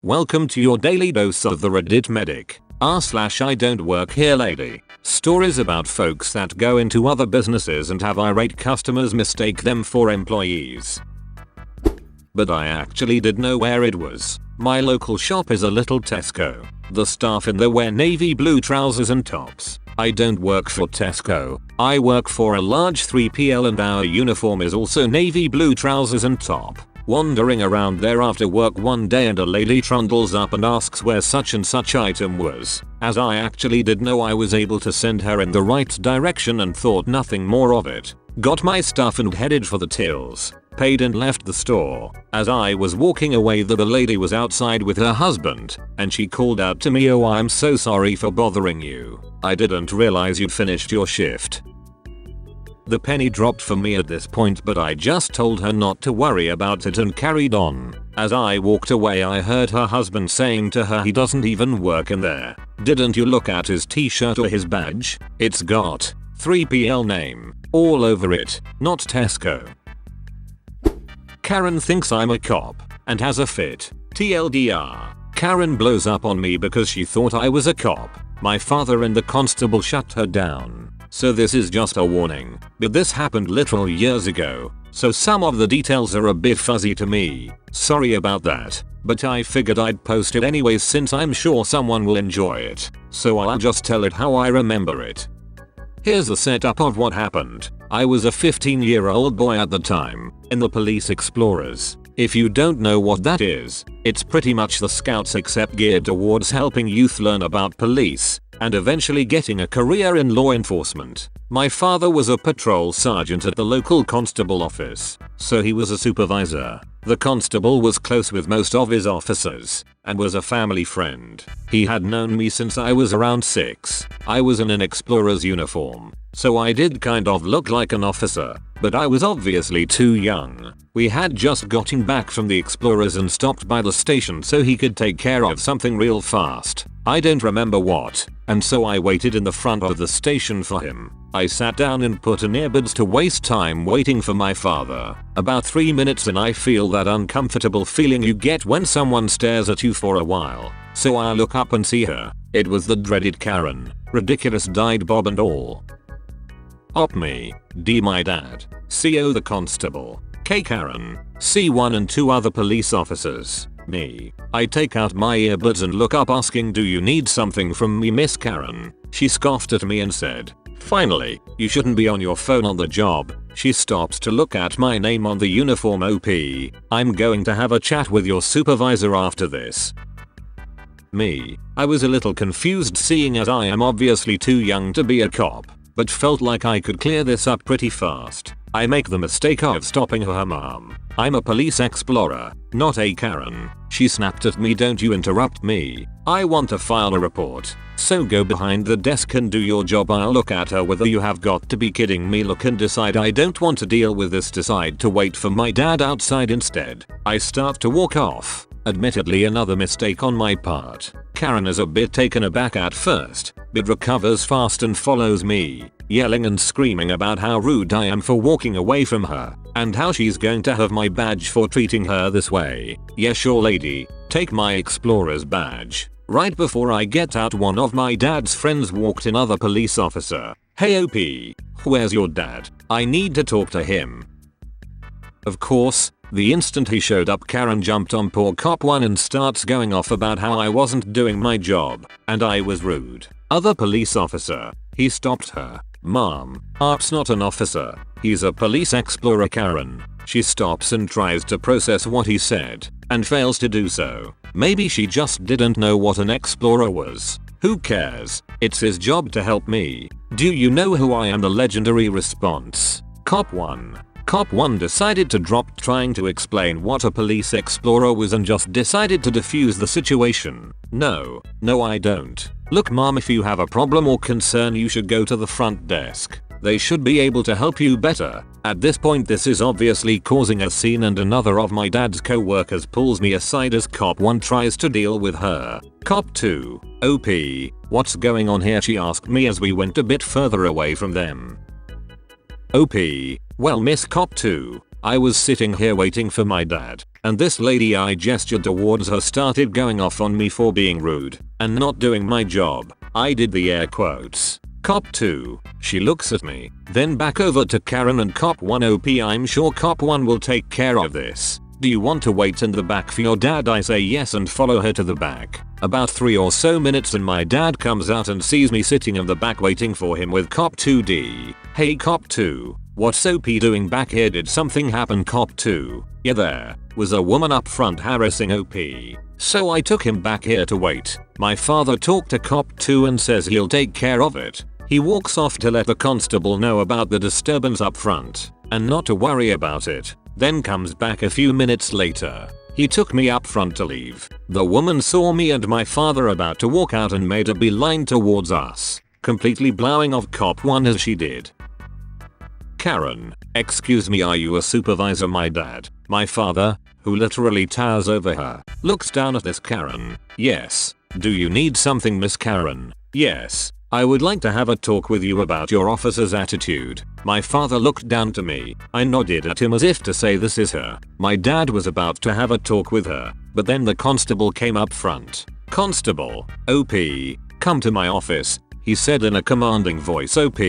Welcome to your daily dose of the Reddit medic, r/IDontWorkHereLady. Stories about folks that go into other businesses and have irate customers mistake them for employees. But I actually did know where it was. My local shop is a little Tesco. The staff in there wear navy blue trousers and tops. I don't work for Tesco. I work for a large 3PL and our uniform is also navy blue trousers and top. Wandering around there after work one day and a lady trundles up and asks where such and such item was. As I actually did know, I was able to send her in the right direction and thought nothing more of it. Got my stuff and headed for the tills. Paid and left the store. As I was walking away, the lady was outside with her husband and she called out to me, "Oh, I'm so sorry for bothering you. I didn't realize you'd finished your shift." The penny dropped for me at this point, but I just told her not to worry about it and carried on. As I walked away, I heard her husband saying to her, "He doesn't even work in there. Didn't you look at his t-shirt or his badge? It's got 3PL name all over it, not Tesco." Karen thinks I'm a cop and has a fit. TLDR. Karen blows up on me because she thought I was a cop. My father and the constable shut her down. So this is just a warning, but this happened literal years ago, so some of the details are a bit fuzzy to me. Sorry about that, but I figured I'd post it anyways since I'm sure someone will enjoy it, so I'll just tell it how I remember it. Here's the setup of what happened. I was a 15-year-old boy at the time, in the Police Explorers. If you don't know what that is, it's pretty much the Scouts except geared towards helping youth learn about police and eventually getting a career in law enforcement. My father was a patrol sergeant at the local constable office, so he was a supervisor. The constable was close with most of his officers and was a family friend. He had known me since I was around 6. I was in an explorer's uniform, so I did kind of look like an officer, but I was obviously too young. We had just gotten back from the explorers and stopped by the station so he could take care of something real fast. I don't remember what, and so I waited in the front of the station for him. I sat down and put in earbuds to waste time waiting for my father. About 3 minutes in, I feel that uncomfortable feeling you get when someone stares at you for a while. So I look up and see her. It was the dreaded Karen. Ridiculous dyed bob and all. Op me. D my dad. CO the constable. K Karen. C 1 and 2 other police officers. Me. I take out my earbuds and look up asking, "Do you need something from me, Miss Karen?" She scoffed at me and said, "Finally, you shouldn't be on your phone on the job." She stops to look at my name on the uniform. "OP, I'm going to have a chat with your supervisor after this." Me. I was a little confused seeing as I am obviously too young to be a cop, but felt like I could clear this up pretty fast. I make the mistake of stopping her mom. "I'm a police explorer, not a Karen." She snapped at me, "Don't you interrupt me. I want to file a report. So go behind the desk and do your job." I'll look at her with a "you have got to be kidding me" look and decide I don't want to deal with this. Decide to wait for my dad outside instead. I start to walk off. Admittedly another mistake on my part. Karen is a bit taken aback at first, but recovers fast and follows me, yelling and screaming about how rude I am for walking away from her, and how she's going to have my badge for treating her this way. "Yeah, sure lady, take my explorer's badge." Right before I get out, one of my dad's friends walked in. Other police officer. "Hey OP, where's your dad? I need to talk to him." Of course, the instant he showed up, Karen jumped on poor cop 1 and starts going off about how I wasn't doing my job and I was rude. Other police officer. He stopped her. "Mom, Art's not an officer. He's a police explorer." Karen. She stops and tries to process what he said and fails to do so. Maybe she just didn't know what an explorer was. Who cares? It's his job to help me. "Do you know who I am?" The legendary response. Cop 1. Cop 1 decided to drop trying to explain what a police explorer was and just decided to defuse the situation. No I don't. "Look mom, if you have a problem or concern you should go to the front desk. They should be able to help you better." At this point this is obviously causing a scene and another of my dad's co-workers pulls me aside as Cop 1 tries to deal with her. Cop 2. "OP, what's going on here?" she asked me as we went a bit further away from them. "OP, well Miss Cop 2, I was sitting here waiting for my dad, and this lady I gestured towards her started going off on me for being rude and not doing my job. I did the air quotes. Cop 2. She looks at me, then back over to Karen and Cop 1. OP, I'm sure Cop 1 will take care of this. Do you want to wait in the back for your dad? I say yes and follow her to the back. About 3 or so minutes and my dad comes out and sees me sitting in the back waiting for him with Cop 2D. Hey Cop 2, what's OP doing back here? Did something happen? Cop 2. Yeah, there was a woman up front harassing OP. So I took him back here to wait. My father talked to Cop 2 and says he'll take care of it. He walks off to let the constable know about the disturbance up front and not to worry about it. Then comes back a few minutes later. He took me up front to leave. The woman saw me and my father about to walk out and made a beeline towards us, completely blowing off Cop 1 as she did. Karen, excuse me, are you a supervisor? My dad, my father, who literally towers over her, looks down at this Karen. Yes. Do you need something, Miss Karen? Yes. I would like to have a talk with you about your officer's attitude. My father looked down to me. I nodded at him as if to say this is her. My dad was about to have a talk with her, but then the constable came up front. Constable, OP, come to my office, he said in a commanding voice. OP,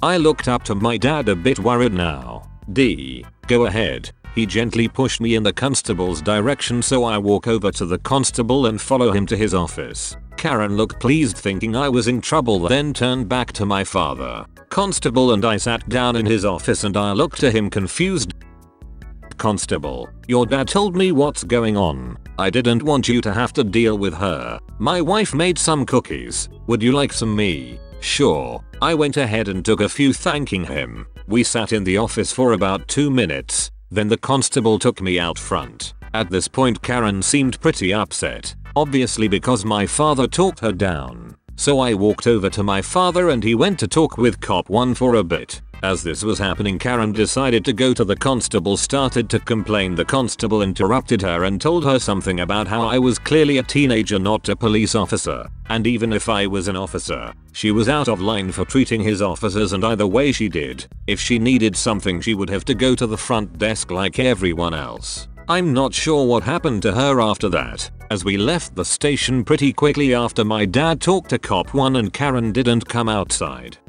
I looked up to my dad a bit worried now. D, go ahead. He gently pushed me in the constable's direction, so I walk over to the constable and follow him to his office. Karen looked pleased thinking I was in trouble, then turned back to my father. Constable and I sat down in his office and I looked at him confused. Constable, your dad told me what's going on. I didn't want you to have to deal with her. My wife made some cookies. Would you like some? Me? Sure. I went ahead and took a few, thanking him. We sat in the office for about 2 minutes. Then the constable took me out front. At this point Karen seemed pretty upset, obviously because my father talked her down. So I walked over to my father and he went to talk with Cop 1 for a bit. As this was happening, Karen decided to go to the constable, started to complain. The constable interrupted her and told her something about how I was clearly a teenager, not a police officer. And even if I was an officer, she was out of line for treating his officers, and either way she did. If she needed something she would have to go to the front desk like everyone else. I'm not sure what happened to her after that, as we left the station pretty quickly after my dad talked to Cop 1 and Karen didn't come outside.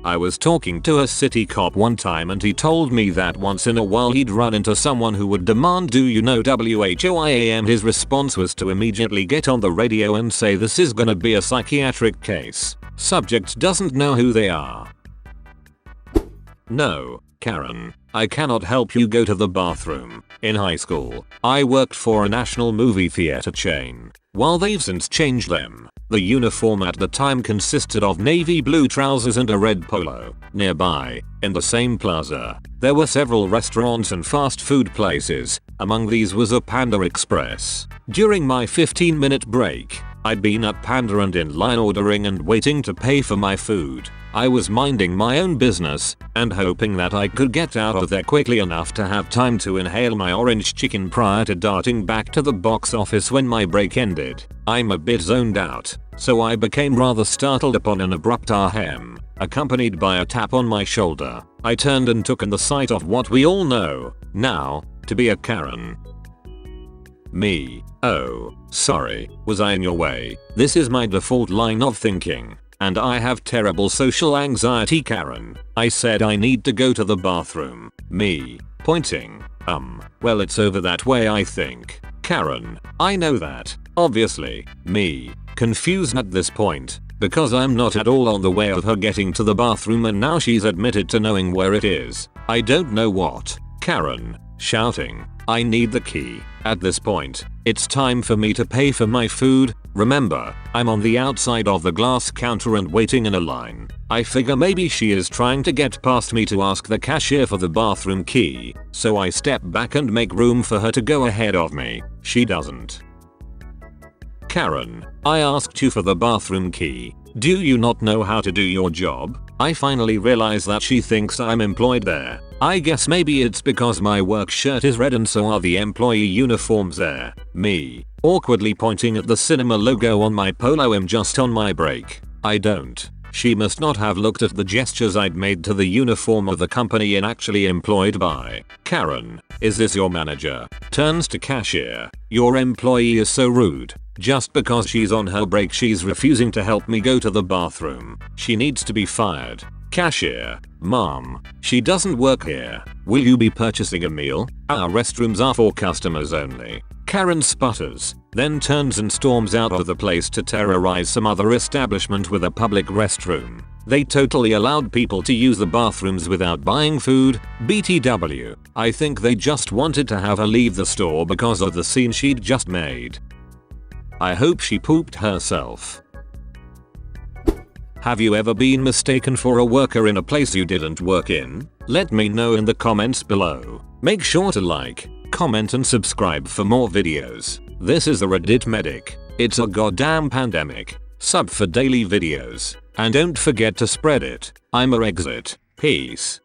I was talking to a city cop one time and he told me that once in a while he'd run into someone who would demand, do you know WHOIAM? His response was to immediately get on the radio and say, this is gonna be a psychiatric case. Subject doesn't know who they are. No, Karen, I cannot help you go to the bathroom. In high school, I worked for a national movie theater chain. While they've since changed them, the uniform at the time consisted of navy blue trousers and a red polo. Nearby, in the same plaza, there were several restaurants and fast food places. Among these was a Panda Express. During my 15-minute break, I'd been at Panda and in line ordering and waiting to pay for my food. I was minding my own business and hoping that I could get out of there quickly enough to have time to inhale my orange chicken prior to darting back to the box office when my break ended. I'm a bit zoned out, so I became rather startled upon an abrupt ahem, accompanied by a tap on my shoulder. I turned and took in the sight of what we all know now to be a Karen. Me. Oh, sorry, was I in your way? This is my default line of thinking. And I have terrible social anxiety, Karen. I said I need to go to the bathroom. Me. Pointing. Well, it's over that way, I think. Karen. I know that. Obviously. Me. Confused at this point, because I'm not at all on the way of her getting to the bathroom and now she's admitted to knowing where it is. I don't know what. Karen. Shouting. I need the key. At this point, it's time for me to pay for my food. Remember, I'm on the outside of the glass counter and waiting in a line. I figure maybe she is trying to get past me to ask the cashier for the bathroom key, so I step back and make room for her to go ahead of me. She doesn't. Karen, I asked you for the bathroom key. Do you not know how to do your job? I finally realize that she thinks I'm employed there. I guess maybe it's because my work shirt is red and so are the employee uniforms there. Me. Awkwardly pointing at the cinema logo on my polo. I'm just on my break. I don't She must not have looked at the gestures I'd made to the uniform of the company and actually employed by. Karen, is this your manager? Turns to cashier. Your employee is so rude. Just because she's on her break she's refusing to help me go to the bathroom. She needs to be fired. Cashier, mom, she doesn't work here. Will you be purchasing a meal? Our restrooms are for customers only. Karen sputters, then turns and storms out of the place to terrorize some other establishment with a public restroom. They totally allowed people to use the bathrooms without buying food. BTW. I think they just wanted to have her leave the store because of the scene she'd just made. I hope she pooped herself. Have you ever been mistaken for a worker in a place you didn't work in? Let me know in the comments below. Make sure to like, comment and subscribe for more videos. This is the Reddit Medic. It's a goddamn pandemic. Sub for daily videos. And don't forget to spread it. I'm a exit. Peace.